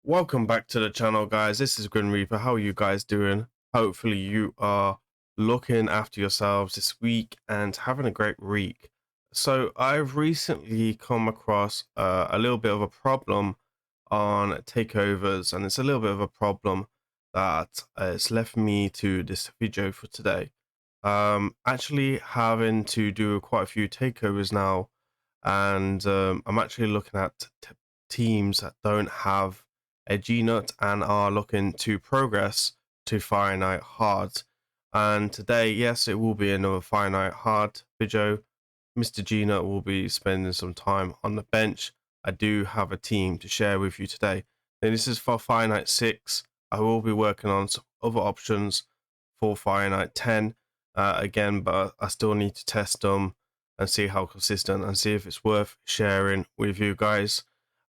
Welcome back to the channel, guys. This is Grim Reaper. How are you guys doing? Hopefully you are looking after yourselves this week and having a great week. So I've recently come across a little bit of a problem on takeovers, and it's a little bit of a problem that has left me to this video for today. Actually having to do quite a few takeovers now, and I'm actually looking at teams that don't have a GNUT and are looking to progress to finite hard. And today, yes, it will be another finite hard video. Mr. GNUT will be spending some time on the bench. I do have a team to share with you today. And this is for finite 6. I will be working on some other options for finite 10 again, but I still need to test them and see how consistent and see if it's worth sharing with you guys.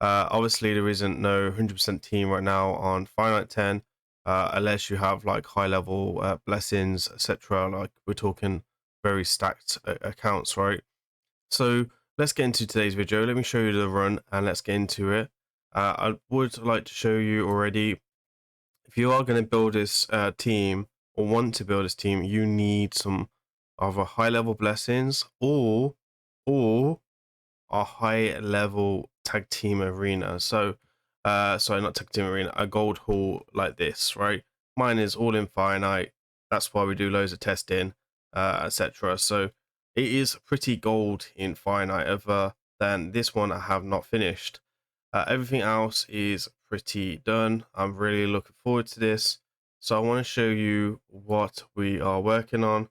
Obviously, there isn't no 100% team right now on finite 10, unless you have like high level blessings, etc. Like we're talking very stacked accounts, right? So let's get into today's video. Let me show you the run and let's get into it. I would like to show you already, if you are going to build this team or want to build this team, you need some either high level blessings or a high level tag team arena. So sorry, not tag team arena, a gold hall like this, right? Mine is all infinite. That's why we do loads of testing, etc. So it is pretty gold infinite, other than this one I have not finished. Everything else is pretty done. I'm really looking forward to this. So I want to show you what we are working on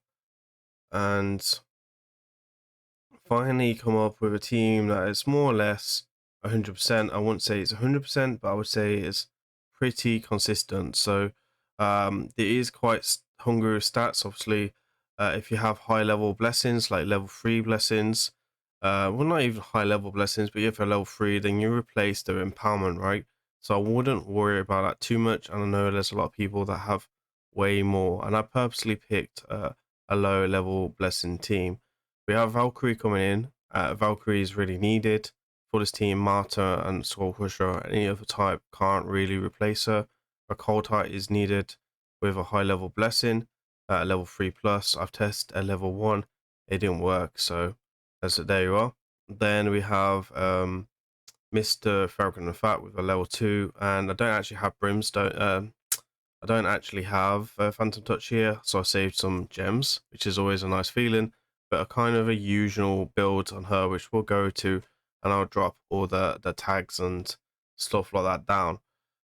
and finally come up with a team that is more or less 100%. I wouldn't say it's 100%, but I would say it's pretty consistent. So there is quite hungry stats. Obviously, if you have high level blessings, like level 3 blessings, well, not even high level blessings, but if you're level 3, then you replace their empowerment, right? So I wouldn't worry about that too much. And I know there's a lot of people that have way more, and I purposely picked a low level blessing team. We have Valkyrie coming in. Valkyrie is really needed for this team. Marta and Skull Crusher, any other type can't really replace her. A Cold Heart is needed with a high level blessing, level 3 plus. I've tested a level 1, it didn't work, so there you are. Then we have Mr. Falcon and Fat with a level 2, and I don't actually have Brimstone. I don't actually have Phantom Touch here, so I saved some gems, which is always a nice feeling, but a kind of a usual build on her, which we'll go to, and I'll drop all the tags and stuff like that down.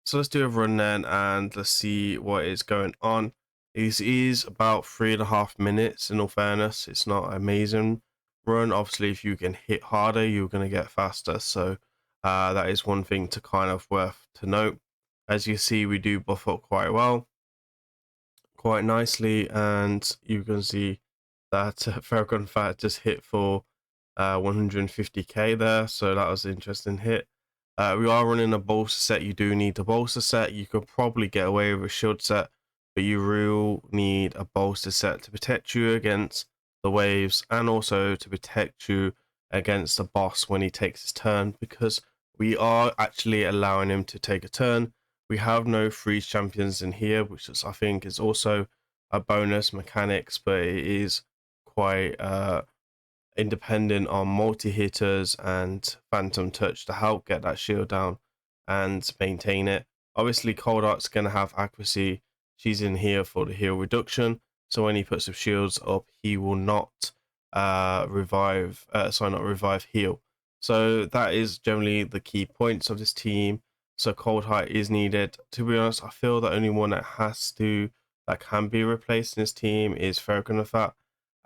So let's do a run then, and let's see what is going on. This is about 3.5 minutes, in all fairness. It's not an amazing run. Obviously, if you can hit harder, you're going to get faster, so that is one thing to kind of worth to note. As you see, we do buff up quite well, quite nicely, and you can see that Falcon Fat just hit for 150k there, so that was an interesting hit. We are running a bolster set. You do need a bolster set. You could probably get away with a shield set, but you will need a bolster set to protect you against the waves and also to protect you against the boss when he takes his turn, because we are actually allowing him to take a turn. We have no freeze champions in here, which is, I think, is also a bonus mechanics, but it is quite independent on multi-hitters and phantom touch to help get that shield down and maintain it. Obviously, Cold Heart's going to have accuracy. She's in here for the heal reduction, so when he puts the shields up, he will not revive, not revive, heal. So that is generally the key points of this team. So Cold Heart is needed. To be honest, I feel the only one that can be replaced in this team is Ferroconifat.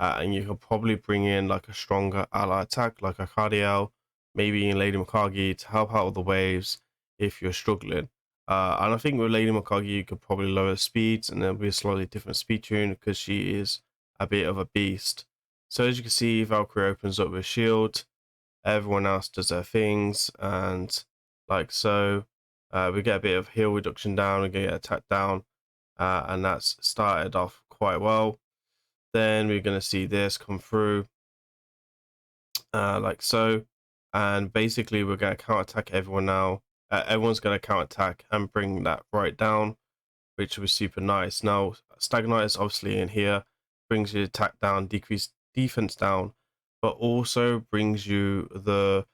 And you can probably bring in like a stronger ally attack, like a Cardiel, maybe in Lady Mikage to help out with the waves if you're struggling. And I think with Lady Mikage, you could probably lower speeds and there'll be a slightly different speed tune because she is a bit of a beast. So as you can see, Valkyrie opens up with shield. Everyone else does their things, and like so, we get a bit of heal reduction down, we get attack down, and that's started off quite well. Then we're going to see this come through like so, and basically we're going to counter attack everyone now everyone's going to counter attack and bring that right down, which was super nice. Now, Stag Knight is obviously in here, brings your attack down, decrease defense down, but also brings you the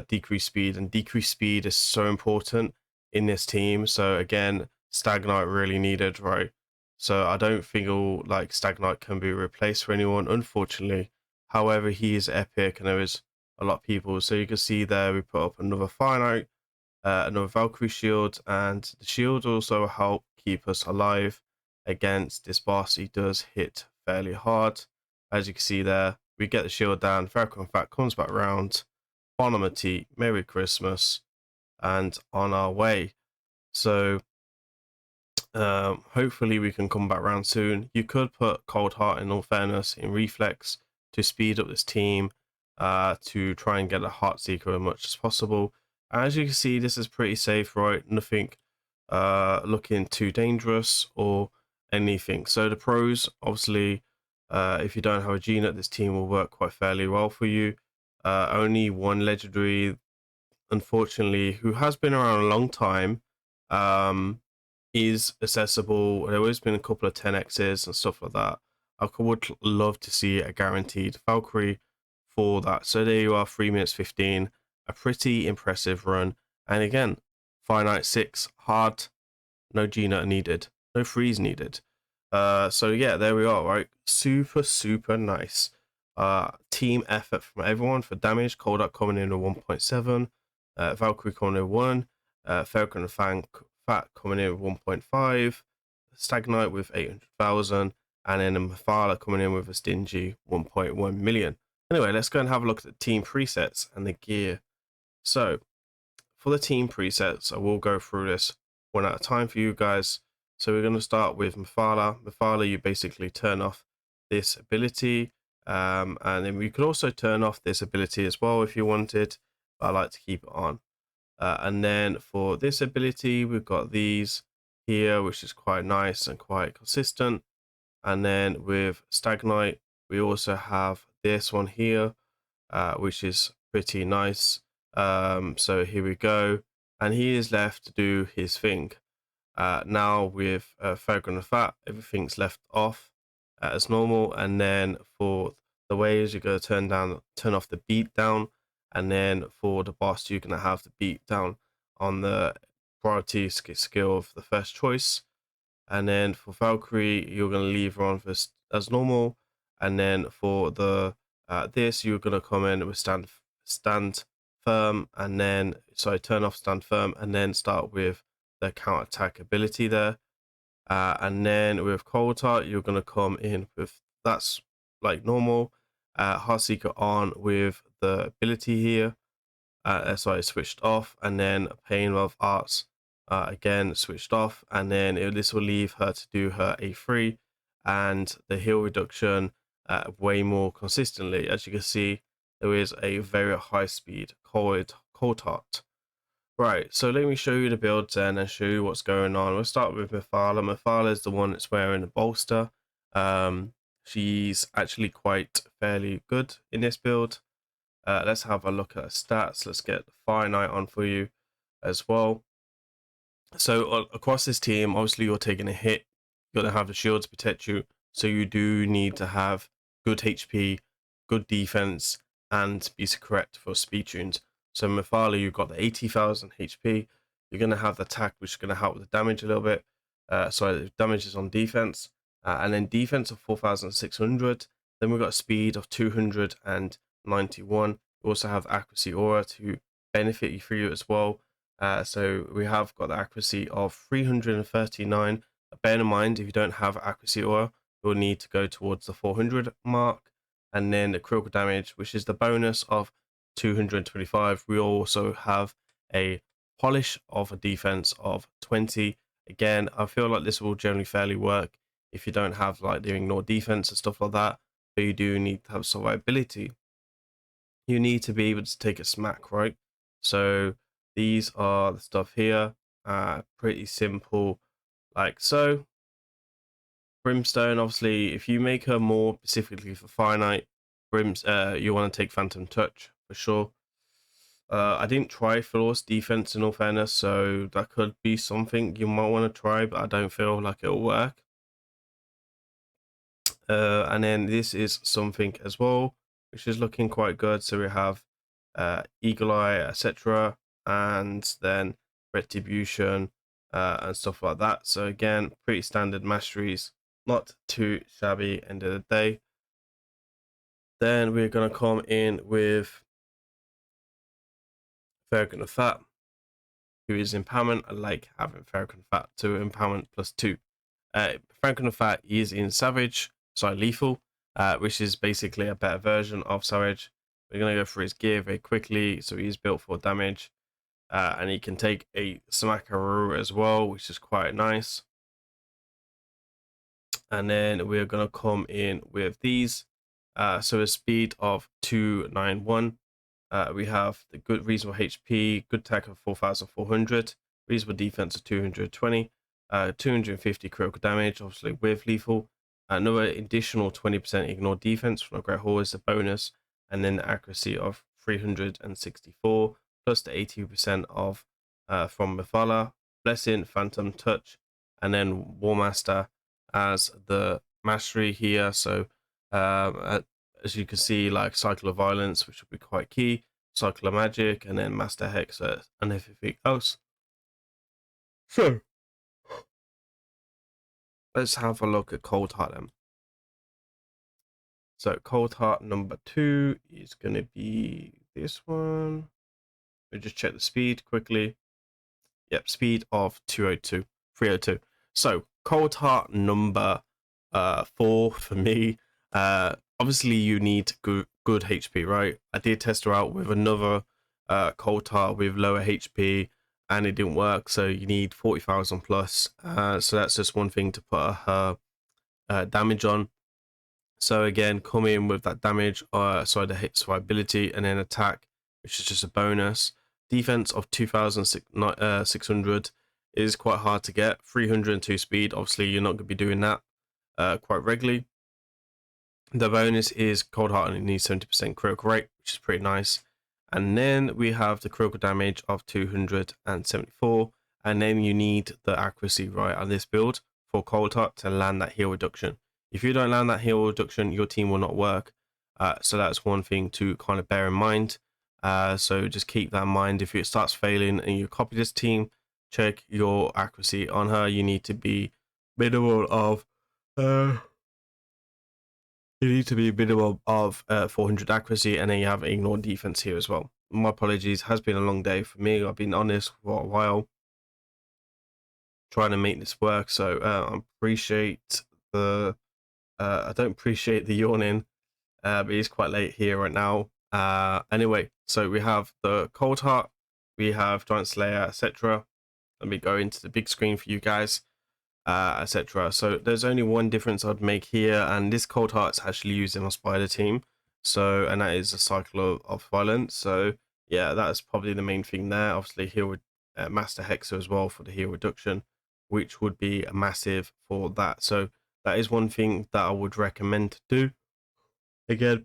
decreased speed, and decreased speed is so important in this team. So again, Stag Knight really needed, right? So I don't feel like Stag Knight can be replaced for anyone, unfortunately. However, he is epic, and there is a lot of people. So you can see there we put up another finite, another Valkyrie shield, and the shield also help keep us alive against this boss. He does hit fairly hard. As you can see there, we get the shield down, Falcon Fat comes back round, Bon Appetit, Merry Christmas, and on our way. So hopefully we can come back round soon. You could put Cold Heart, in all fairness, in Reflex to speed up this team, to try and get a Heart Seeker as much as possible. As you can see, this is pretty safe, right? Nothing looking too dangerous or anything. So the pros, obviously, if you don't have a GNUT, this team will work quite fairly well for you. Only one legendary, unfortunately, who has been around a long time, is accessible. There has been a couple of 10x's and stuff like that. I would love to see a guaranteed Valkyrie for that. So there you are, 3 minutes 15, a pretty impressive run. And again, finite 6, hard, no GNUT needed, no freeze needed. So yeah, there we are, right? Super nice. Team effort from everyone for damage. Cold coming in at 1.7, Valkyrie coming in at 1, Falcon and Fat coming in at 1.5, Stag Knight with 800,000, and then a Mephala coming in with a stingy 1.1 million. Anyway, let's go and have a look at the team presets and the gear. So for the team presets, I will go through this one at a time for you guys. So we're going to start with Mephala. Mephala, you basically turn off this ability, and then we could also turn off this ability as well if you wanted, but I like to keep it on. And then for this ability, we've got these here, which is quite nice and quite consistent. And then with Stag Knight, we also have this one here, which is pretty nice. So here we go, and he is left to do his thing. Now with Falcon and Fat, everything's left off as normal, and then for the waves, you're going to turn off the beat down, and then for the boss, you're going to have the beat down on the priority skill of the first choice. And then for Valkyrie, you're going to leave her on as normal, and then for the this, you're going to come in with stand firm, and then turn off stand firm, and then start with the counter attack ability there. And then with Cold Heart, you're going to come in with that's like normal, Heart Seeker on with the ability here, switched off, and then Pain of Arts again switched off, and then this will leave her to do her A3 and the heal reduction way more consistently. As you can see, there is a very high speed Cold Heart. Right, so let me show you the builds then and show you what's going on. We'll start with Mephala. Mephala is the one that's wearing the bolster. She's actually quite fairly good in this build. Let's have a look at her stats. Let's get the Fire Knight on for you as well. So across this team, obviously you're taking a hit. You're going to have the shield to protect you. So you do need to have good HP, good defense, and be correct for speed tunes. So Mephala, you've got the 80,000 HP. You're going to have the attack, which is going to help with the damage a little bit. The damage is on defense. And then defense of 4,600. Then we've got speed of 291. We also have accuracy aura to benefit you for you as well. So we have got the accuracy of 339. Bear in mind, if you don't have accuracy aura, you'll need to go towards the 400 mark. And then the critical damage, which is the bonus of 225. We also have a polish of a defense of 20. Again, I feel like this will generally fairly work if you don't have like the ignore defense and stuff like that, but you do need to have survivability. You need to be able to take a smack, right? So these are the stuff here, pretty simple, like so. Brimstone, obviously, if you make her more specifically for finite, you want to take Phantom Touch for sure. I didn't try flawless defense in all fairness, so that could be something you might want to try, but I don't feel like it'll work. And then this is something as well, which is looking quite good. So we have Eagle Eye, etc., and then Retribution and stuff like that. So again, pretty standard masteries, not too shabby end of the day. Then we're gonna come in with Farragon of Fat, who is empowerment. I like having Farragon of Fat to empowerment +2. Farragon of Fat is in Savage, sorry, Lethal, which is basically a better version of Savage. We're gonna go for his gear very quickly. So he's built for damage, and he can take a Smackaroo as well, which is quite nice. And then we're gonna come in with these. So a speed of 291. We have the good reasonable HP, good attack of 4,400, reasonable defense of 220, 250 critical damage, obviously with lethal. Another additional 20% ignore defense from a Great Hall is a bonus, and then accuracy of 364 plus the 80% of from Mephala, Blessing, Phantom Touch, and then War Master as the mastery here. So as you can see, like Cycle of Violence, which will be quite key, Cycle of Magic, and then Master Hex and everything else. So let's have a look at Cold Heart then. So Cold Heart number 2 is going to be this one. We'll just check the speed quickly. Yep, speed of 302. So Cold Heart number 4 for me. Obviously you need good HP, right? I did test her out with another Cold Heart with lower HP, and it didn't work. So you need 40,000 plus. So that's just one thing to put her damage on. So again, come in with that damage, sorry, the hit survivability, and then attack, which is just a bonus. Defense of 2,600 is quite hard to get. 302 speed, obviously you're not going to be doing that quite regularly. The bonus is Cold Heart and it needs 70% critical rate, which is pretty nice. And then we have the critical damage of 274, and then you need the accuracy right on this build for Cold Heart to land that heal reduction. If you don't land that heal reduction, your team will not work. So that's one thing to kind of bear in mind. So just keep that in mind. If it starts failing and you copy this team, check your accuracy on her. You need to be minimal of 400 accuracy, and then you have ignore defense here as well. My apologies, has been a long day for me. I've been on this for a while trying to make this work, so I appreciate the I don't appreciate the yawning, but it's quite late here right now. Anyway, so we have the Cold Heart, we have Giant Slayer, etc. Let me go into the big screen for you guys, etc. So there's only one difference I'd make here, and this Cold Heart's actually used in my Spider team, so, and that is a Cycle of Violence. So yeah, that's probably the main thing there. Obviously here with Master Hexer as well for the heal reduction, which would be a massive for that. So that is one thing that I would recommend to do. Again,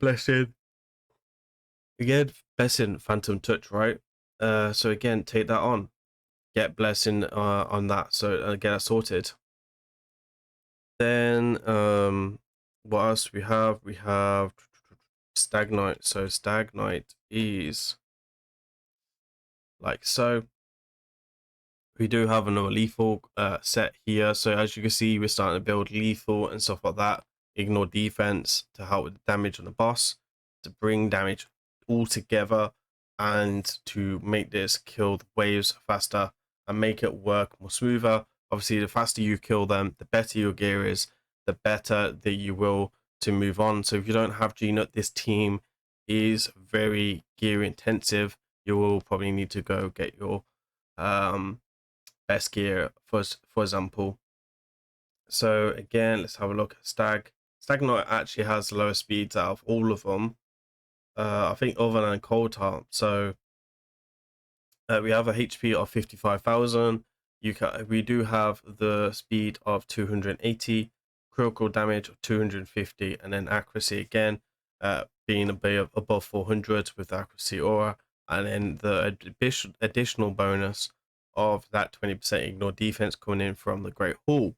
Blessing, Phantom Touch, right? So again, take that on, get Blessing on that, so get that sorted. Then what else we have? We have Stag Knight. So Stag Knight is like so. We do have another lethal set here. So as you can see, we're starting to build lethal and stuff like that. Ignore defense to help with the damage on the boss, to bring damage all together, and to make this kill the waves faster and make it work more smoother. Obviously, the faster you kill them, the better your gear is, the better that you will to move on. So if you don't have GNUT, this team is very gear intensive. You will probably need to go get your best gear for example. So again, let's have a look at Stag Knight actually has the lowest speeds out of all of them, I think, other than Cold Heart. So we have a HP of 55,000. We do have the speed of 280, critical damage of 250, and then accuracy again being above 400 with the accuracy aura, and then the additional bonus of that 20% ignore defense coming in from the Great Hall.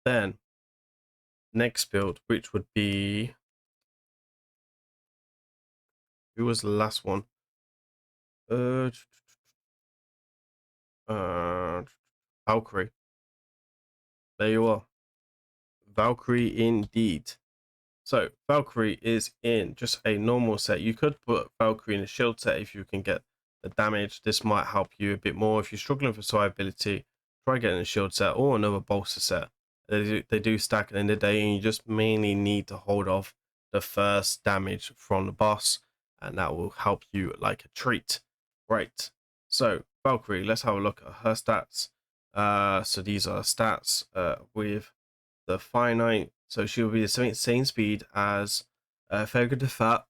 Then next build, which would be, who was the last one? Valkyrie. There you are. Valkyrie indeed. So Valkyrie is in just a normal set. You could put Valkyrie in a shield set if you can get the damage. This might help you a bit more. If you're struggling for survivability, try getting a shield set or another bolster set. They do stack at the end of the day, and you just mainly need to hold off the first damage from the boss, and that will help you like a treat. Right. So Valkyrie, let's have a look at her stats. So these are stats with the finite, so she'll be the same speed as Fergus the Fat.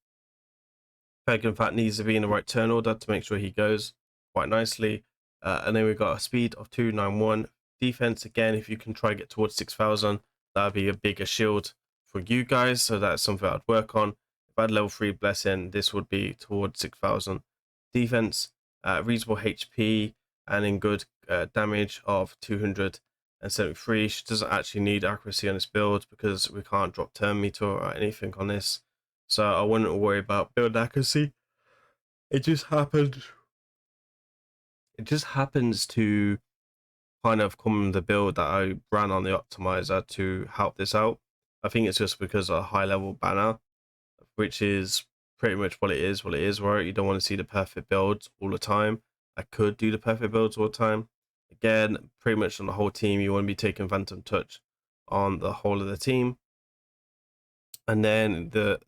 Fergus the Fat needs to be in the right turn order to make sure he goes quite nicely. And then we've got a speed of 291. Defense, again, if you can try to get towards 6,000, that would be a bigger shield for you guys. So that's something I'd work on. If I had level 3 Blessing, this would be towards 6,000. Defense, reasonable HP, and in good damage of 273. She doesn't actually need accuracy on this build because we can't drop turn meter or anything on this, so I wouldn't worry about build accuracy. It just happens to kind of come the build that I ran on the optimizer to help this out. I think it's just because of a high level banner, which is pretty much what it is, right? You don't want to see the perfect builds all the time. I could do the perfect builds all the time. Again, pretty much on the whole team, you want to be taking Phantom Touch on the whole of the team. And then the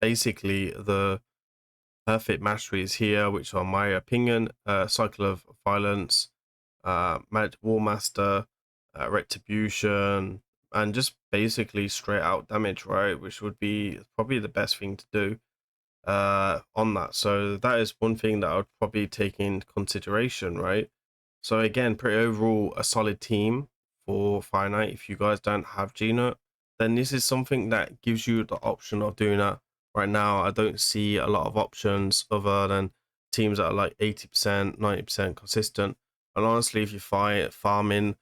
basically the perfect mastery is here, which are my opinion, Cycle of Violence, War Master, Retribution, and just basically straight out damage, right? Which would be probably the best thing to do on that. So that is one thing that I would probably take in consideration, right? So again, pretty overall a solid team for finite. If you guys don't have GNUT, then this is something that gives you the option of doing that. Right now, I don't see a lot of options other than teams that are like 80%, 90% consistent. And honestly, if you're farming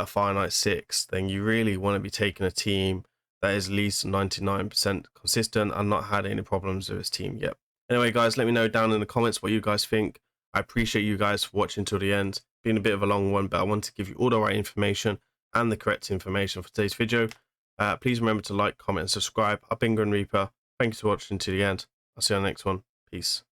finite 6, then you really want to be taking a team that is at least 99% consistent and not had any problems with his team yet. Anyway, guys, let me know down in the comments what you guys think. I appreciate you guys for watching till the end. Been a bit of a long one, but I want to give you all the right information and the correct information for today's video. Please remember to like, comment, and subscribe. I've been Grimreaper. Thank you for watching to the end. I'll see you on the next one. Peace.